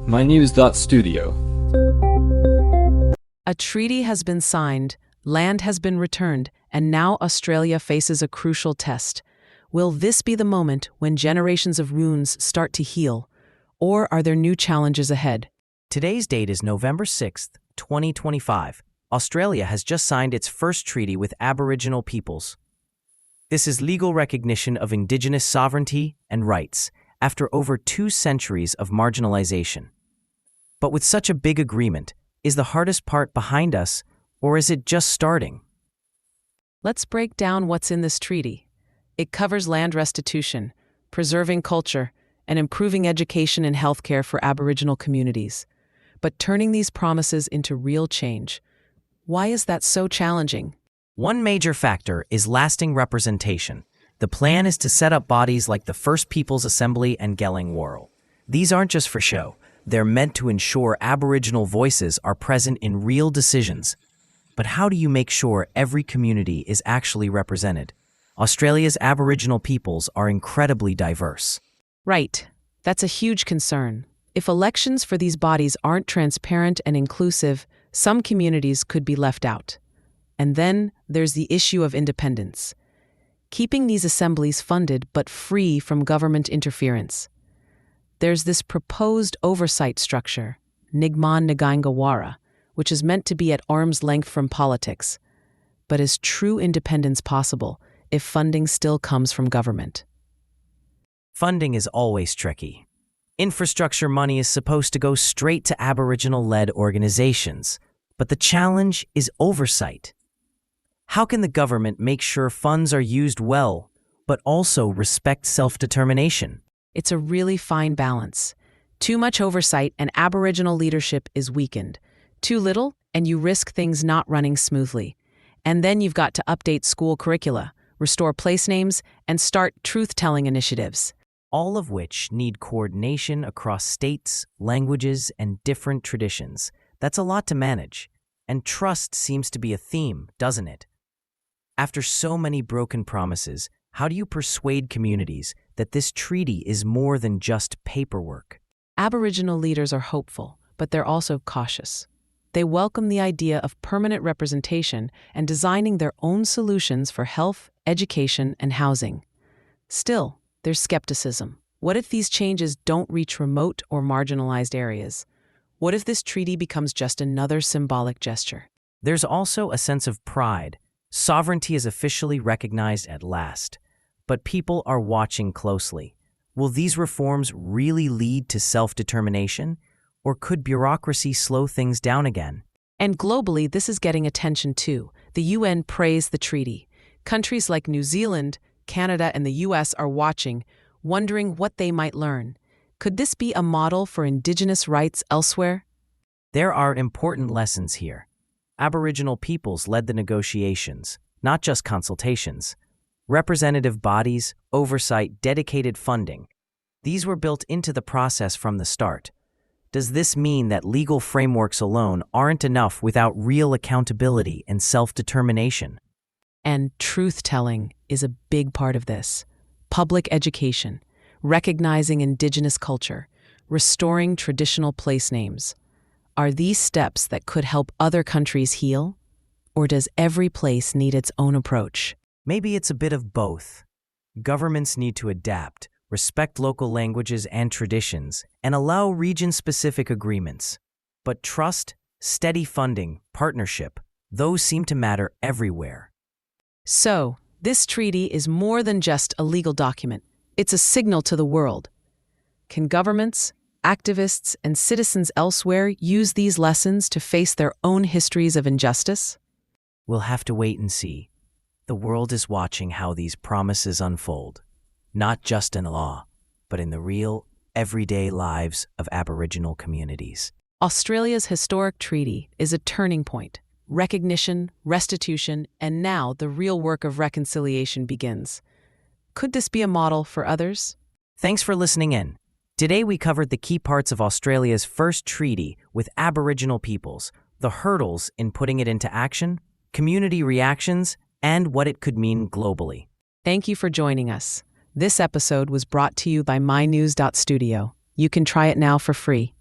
mynews.studio. A treaty has been signed, land has been returned, and now Australia faces a crucial test. Will this be the moment when generations of wounds start to heal, or are there new challenges ahead? Today's date is November 6th, 2025. Australia has just signed its first treaty with Aboriginal peoples. This is legal recognition of Indigenous sovereignty and rights after over 2 centuries of marginalization. But with such a big agreement, is the hardest part behind us, or is it just starting? Let's break down what's in this treaty. It covers land restitution, preserving culture, and improving education and healthcare for Aboriginal communities. But turning these promises into real change, why is that so challenging? One major factor is lasting representation. The plan is to set up bodies like the First Peoples Assembly and Gelling Worrell. These aren't just for show. They're meant to ensure Aboriginal voices are present in real decisions. But how do you make sure every community is actually represented? Australia's Aboriginal peoples are incredibly diverse. Right. That's a huge concern. If elections for these bodies aren't transparent and inclusive, some communities could be left out. And then there's the issue of independence. Keeping these assemblies funded but free from government interference. There's this proposed oversight structure, Nigman Nagaingawara, which is meant to be at arm's length from politics. But is true independence possible if funding still comes from government? Funding is always tricky. Infrastructure money is supposed to go straight to Aboriginal-led organizations, but the challenge is oversight. How can the government make sure funds are used well, but also respect self-determination? It's a really fine balance. Too much oversight and Aboriginal leadership is weakened. Too little, and you risk things not running smoothly. And then you've got to update school curricula, restore place names, and start truth-telling initiatives. All of which need coordination across states, languages, and different traditions. That's a lot to manage. And trust seems to be a theme, doesn't it? After so many broken promises, how do you persuade communities that this treaty is more than just paperwork? Aboriginal leaders are hopeful, but they're also cautious. They welcome the idea of permanent representation and designing their own solutions for health, education, and housing. Still, there's skepticism. What if these changes don't reach remote or marginalized areas? What if this treaty becomes just another symbolic gesture? There's also a sense of pride. Sovereignty is officially recognized at last, but people are watching closely. Will these reforms really lead to self-determination, or could bureaucracy slow things down again? And globally, this is getting attention too. The UN praised the treaty. Countries like New Zealand, Canada, and the US are watching, wondering what they might learn. Could this be a model for Indigenous rights elsewhere? There are important lessons here. Aboriginal peoples led the negotiations, not just consultations. Representative bodies, oversight, dedicated funding. These were built into the process from the start. Does this mean that legal frameworks alone aren't enough without real accountability and self-determination? And truth-telling is a big part of this. Public education, recognizing Indigenous culture, restoring traditional place names. Are these steps that could help other countries heal? Or does every place need its own approach? Maybe it's a bit of both. Governments need to adapt, respect local languages and traditions, and allow region-specific agreements. But trust, steady funding, partnership, those seem to matter everywhere. So, this treaty is more than just a legal document. It's a signal to the world. Can governments, activists, and citizens elsewhere use these lessons to face their own histories of injustice? We'll have to wait and see. The world is watching how these promises unfold, not just in law, but in the real, everyday lives of Aboriginal communities. Australia's historic treaty is a turning point. Recognition, restitution, and now the real work of reconciliation begins. Could this be a model for others? Thanks for listening in. Today we covered the key parts of Australia's first treaty with Aboriginal peoples, the hurdles in putting it into action, community reactions, and what it could mean globally. Thank you for joining us. This episode was brought to you by mynews.studio. You can try it now for free.